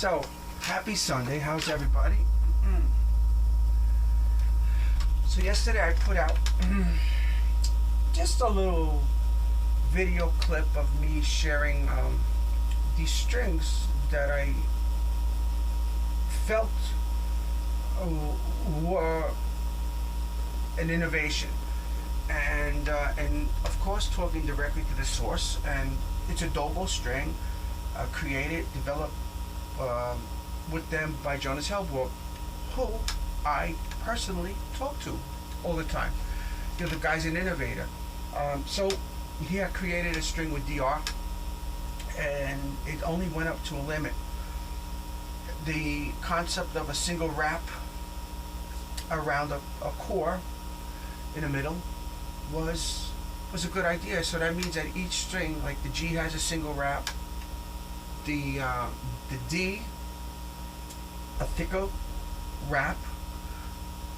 So, happy Sunday. How's everybody? So yesterday I put out just a little video clip of me sharing these strings that I felt were an innovation, and of course talking directly to the source. And it's a Dogal string, created, developed with them by Jonas Helborg, who I personally talk to all the time. You know, the guy's an innovator. So he had created a string with DR, and it only went up to a limit. The concept of a single wrap around a core in the middle was a good idea. So that means that each string, like the G has a single wrap, the D a thicker wrap,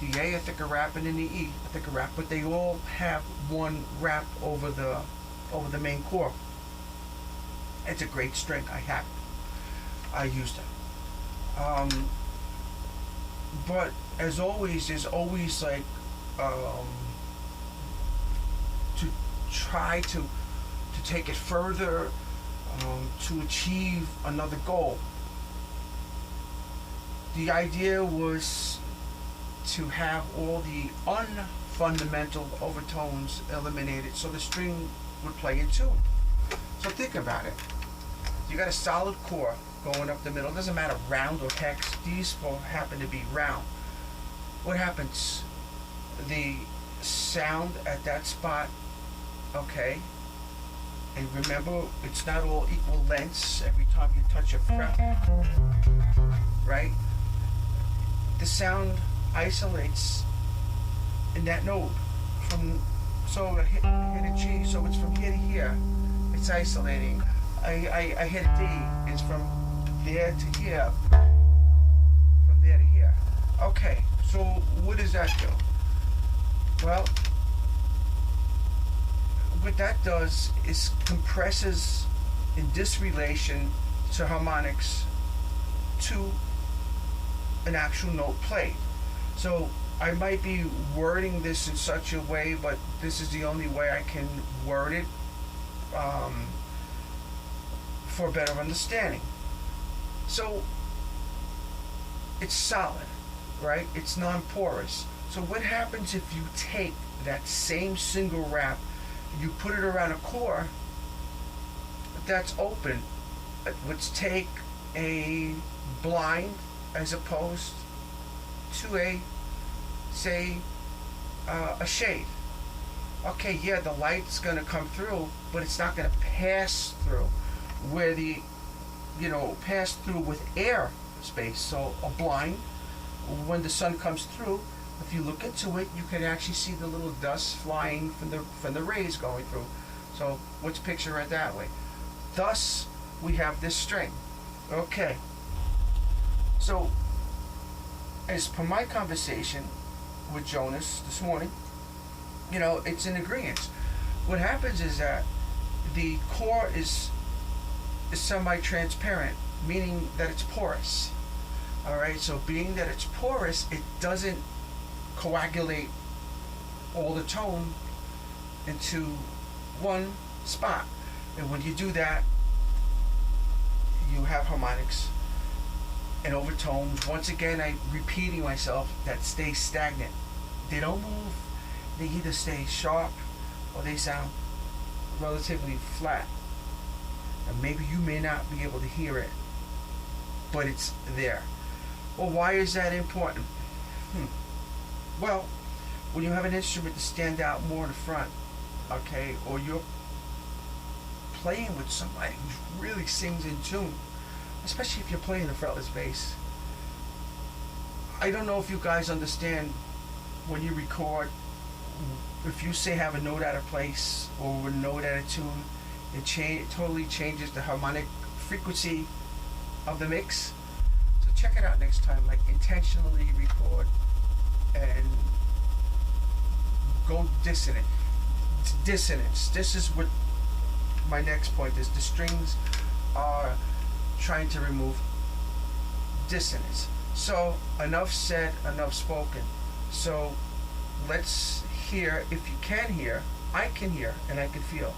the A a thicker wrap, and then the E a thicker wrap, but they all have one wrap over the main core. It's a great string. I used it. But as always, there's always like to try to take it further, to achieve another goal. The idea was to have all the unfundamental overtones eliminated so the string would play in tune. So think about it. You got a solid core going up the middle. It doesn't matter round or hex. These will happen to be round. What happens? The sound at that spot, okay, and remember, it's not all equal lengths every time you touch a fret, right? The sound isolates in that note so I hit a G, so it's from here to here. It's isolating. I hit a D. It's from there to here. From there to here. Okay, so what does that do? Well, what that does is compresses in this relation to harmonics to an actual note played. So I might be wording this in such a way, but this is the only way I can word it for better understanding. So it's solid, right? It's non-porous. So what happens if you take that same single wrap, you put it around a core that's open? Let's take a blind as opposed to a, say, a shade. Okay, yeah, the light's gonna come through, but it's not gonna pass through where pass through with air space. So a blind, when the sun comes through, if you look into it, you can actually see the little dust flying from the rays going through. So let's picture it that way. Thus, we have this string. Okay. So, as per my conversation with Jonas this morning, it's in agreement. What happens is that the core is semi-transparent, meaning that it's porous. All right. So, being that it's porous, it doesn't coagulate all the tone into one spot. And when you do that, you have harmonics and overtones. Once again, I'm repeating myself, that stay stagnant. They don't move. They either stay sharp or they sound relatively flat. And maybe you may not be able to hear it, but it's there. Well, why is that important? Well, when you have an instrument to stand out more in the front, okay, or you're playing with somebody who really sings in tune, especially if you're playing a fretless bass. I don't know if you guys understand when you record, if you say have a note out of place or a note out of tune, it totally changes the harmonic frequency of the mix. So check it out next time, like intentionally record and go dissonant. Dissonance. This is what my next point is. The strings are trying to remove dissonance. So enough said, enough spoken. So let's hear, if you can hear, I can hear and I can feel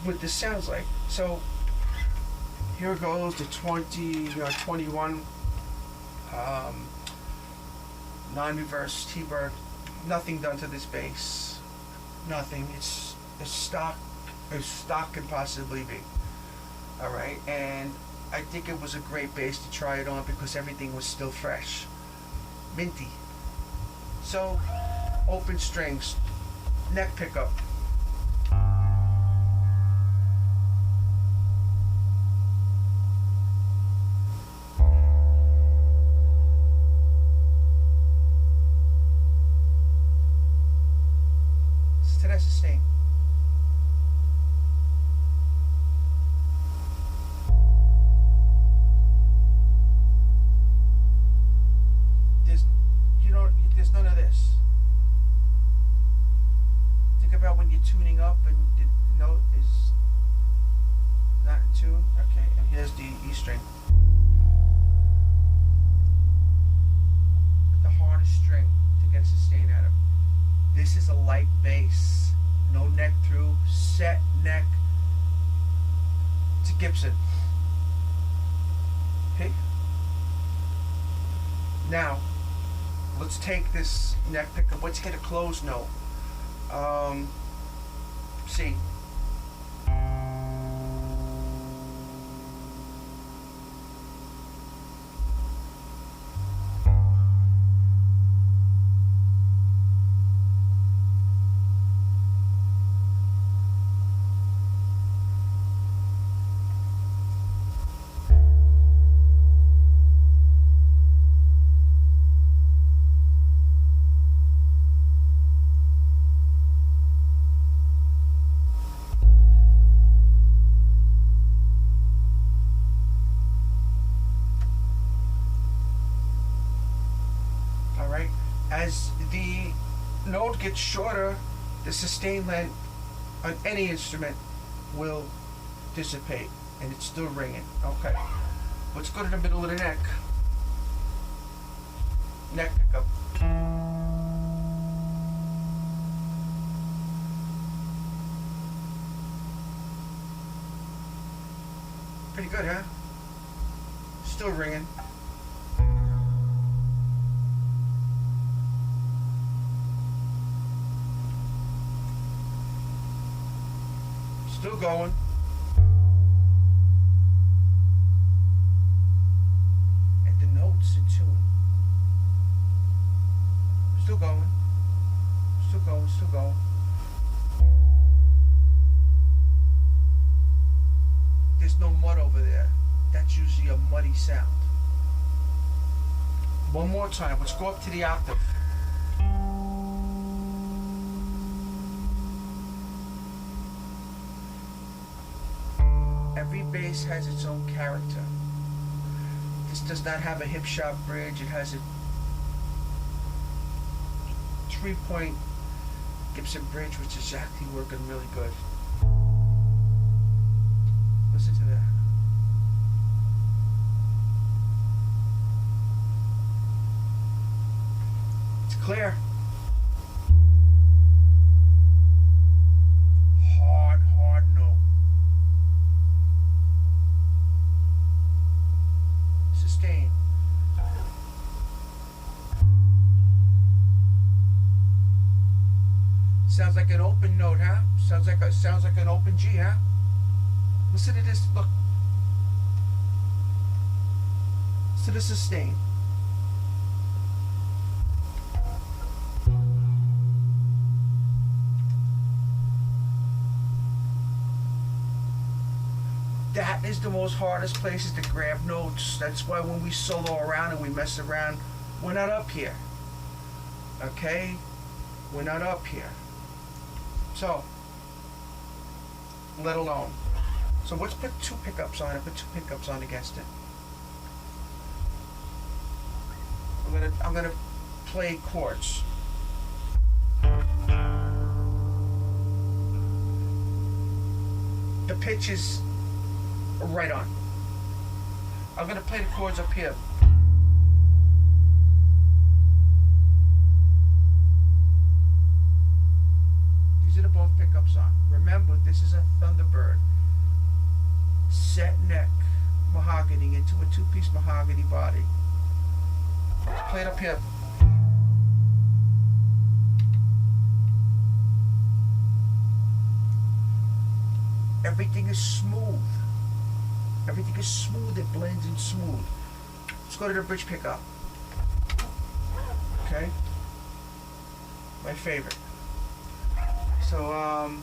what this sounds like. So here goes the 21 non-reverse T-Bird. Nothing done to this bass. Nothing. It's as stock can possibly be. All right, and I think it was a great bass to try it on because everything was still fresh, minty. So, open strings, neck pickup. So that's sustain. There's none of this. Think about when you're tuning up and the note is not in tune. Okay, and here's the E string. The hardest string to get a sustain out of. This is a light bass. No neck through, set neck. It's a Gibson. Okay? Now, let's take this neck pickup. Let's hit a closed note. C. As the note gets shorter, the sustain length on any instrument will dissipate, and it's still ringing. Okay, let's go to the middle of the neck. Neck pickup. Pretty good, huh? Still ringing. Still going. And the notes in tune. Still going. Still going, still going. There's no mud over there. That's usually a muddy sound. One more time. Let's go up to the octave. Every bass has its own character. This does not have a hip shot bridge. It has a 3-point Gibson bridge, which is actually working really good. Listen to that. It's clear. Hard note. Sustain. Sounds like an open note, huh? Sounds like an open G, huh? Listen to this. Look. Listen to the sustain. That is the most hardest places to grab notes. That's why when we solo around and we mess around, we're not up here. Okay? We're not up here. So, let alone. So let's put 2 pickups on it. Put 2 pickups on against it. I'm gonna play chords. The pitch is right on. I'm gonna play the chords up here. These are the both pickups on. Remember, this is a Thunderbird. Set neck mahogany into a two-piece mahogany body. Play it up here. Everything is smooth. Everything is smooth. It blends in smooth. Let's go to the bridge pickup. Okay. My favorite. So,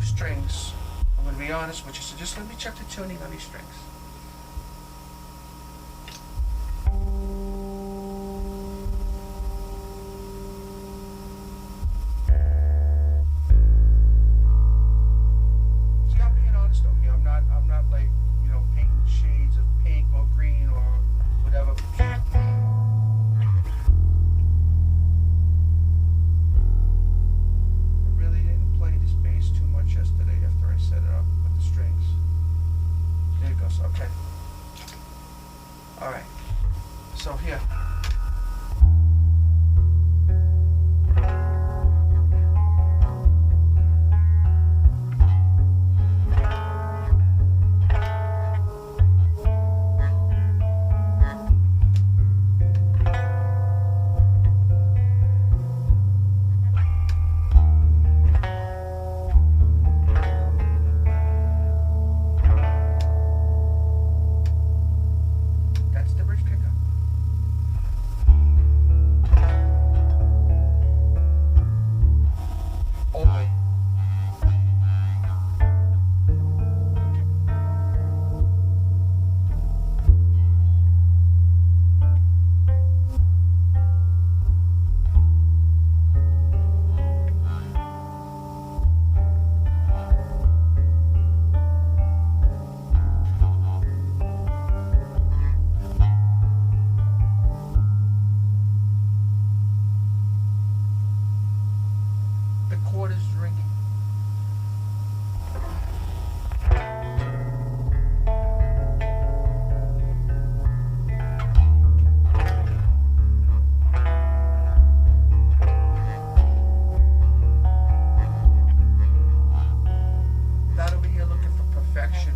strings. I'm going to be honest with you, so just let me check the tuning on these strings. See, I'm being honest though here. I'm not like, you know, painting shades of pink or green or whatever. Yesterday after I set it up with the strings. There it goes. Okay. Alright. So here.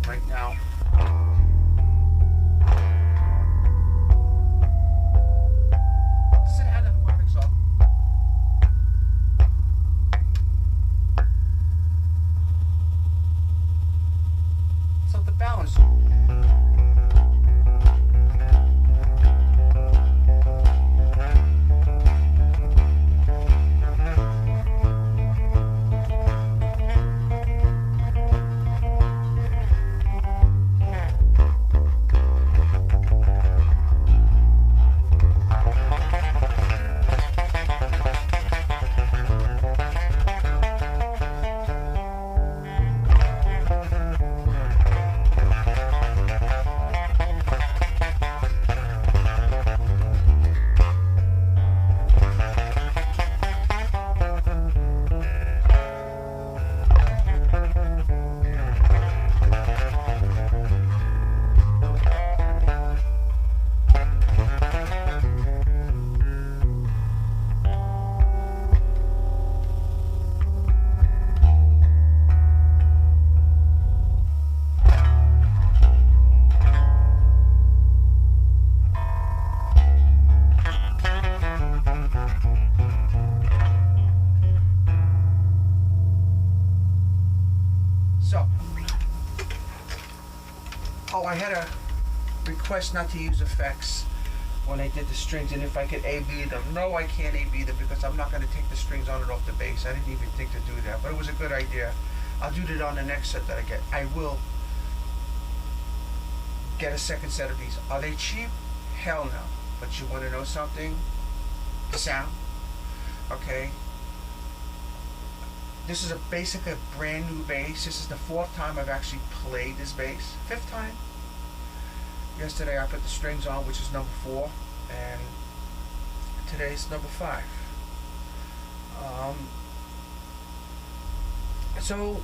Right now. Does it have the harmonics off? So the balance. Oh, I had a request not to use effects when I did the strings, and if I could A-B them. No, I can't A-B them because I'm not going to take the strings on and off the bass. I didn't even think to do that, but it was a good idea. I'll do that on the next set that I get. I will get a second set of these. Are they cheap? Hell no. But you want to know something? Sound. Okay. This is basically a brand new bass. This is the 4th time I've actually played this bass. 5th time? Yesterday I put the strings on, which is number 4, and today's number 5. So,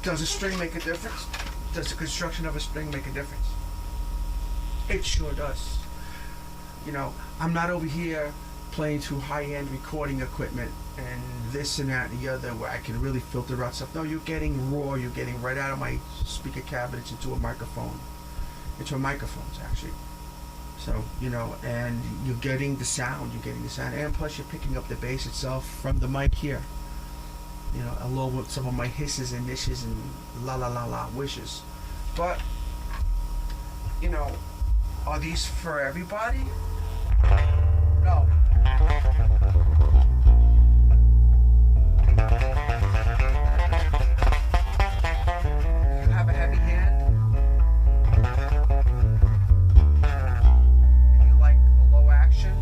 does a string make a difference? Does the construction of a string make a difference? It sure does. You know, I'm not over here playing to high-end recording equipment and this and that and the other where I can really filter out stuff. No, you're getting raw. You're getting right out of my speaker cabinets into microphones actually. So, you know, and you're getting the sound, and plus you're picking up the bass itself from the mic here. You know, along with some of my hisses and nishes and la la la la wishes. But, you know, are these for everybody? No. You have a heavy hand, and you like a low action.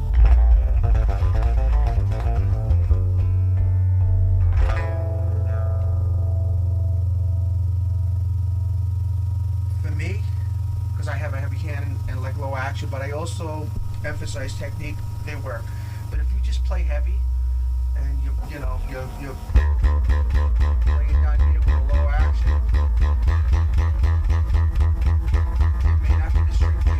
For me, because I have a heavy hand and like low action, but I also emphasize technique, they work. But if you just play heavy and you're playing down here with a low action, it may not be the string for you.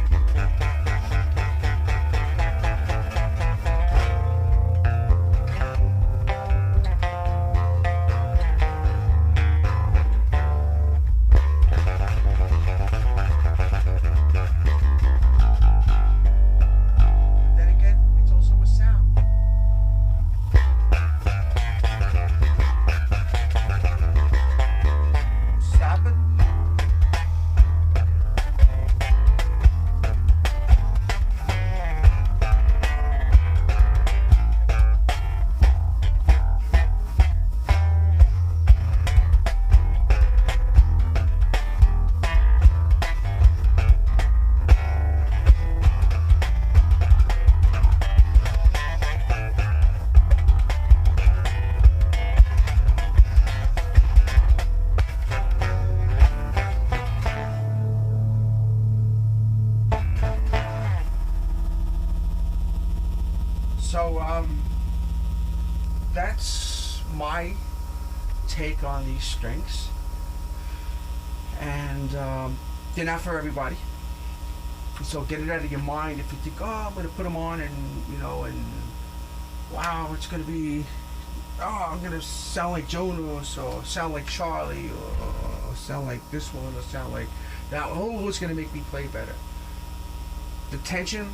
So, that's my take on these strings, and they're not for everybody. So get it out of your mind if you think, oh, I'm going to put them on, and and wow, it's going to be, oh, I'm going to sound like Jonas, or sound like Charlie, or sound like this one, or sound like that. Oh, it's going to make me play better. The tension,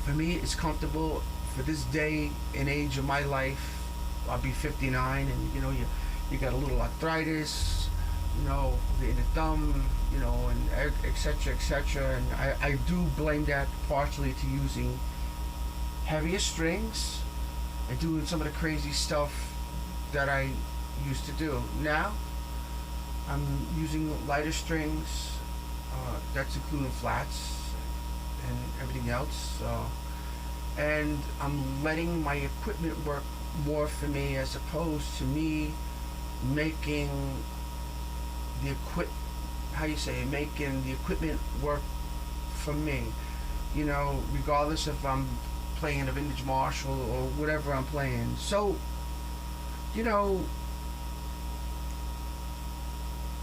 for me, is comfortable. For this day and age of my life, I'll be 59, and you got a little arthritis, in the thumb, and etc. etc. And I do blame that partially to using heavier strings and doing some of the crazy stuff that I used to do. Now I'm using lighter strings, that's including flats and everything else. And I'm letting my equipment work more for me, as opposed to me making the equipment work for me. Regardless if I'm playing a vintage Marshall or whatever I'm playing. So,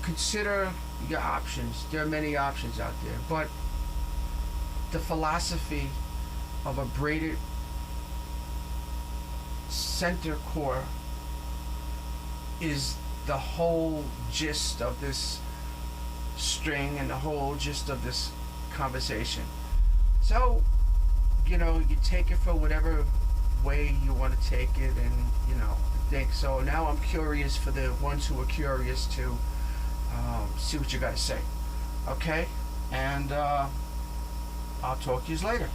consider your options. There are many options out there, but the philosophy of a braided center core is the whole gist of this string and the whole gist of this conversation. So, you take it for whatever way you want to take it, and think. So now I'm curious for the ones who are curious to see what you got to say. Okay? And I'll talk to you later.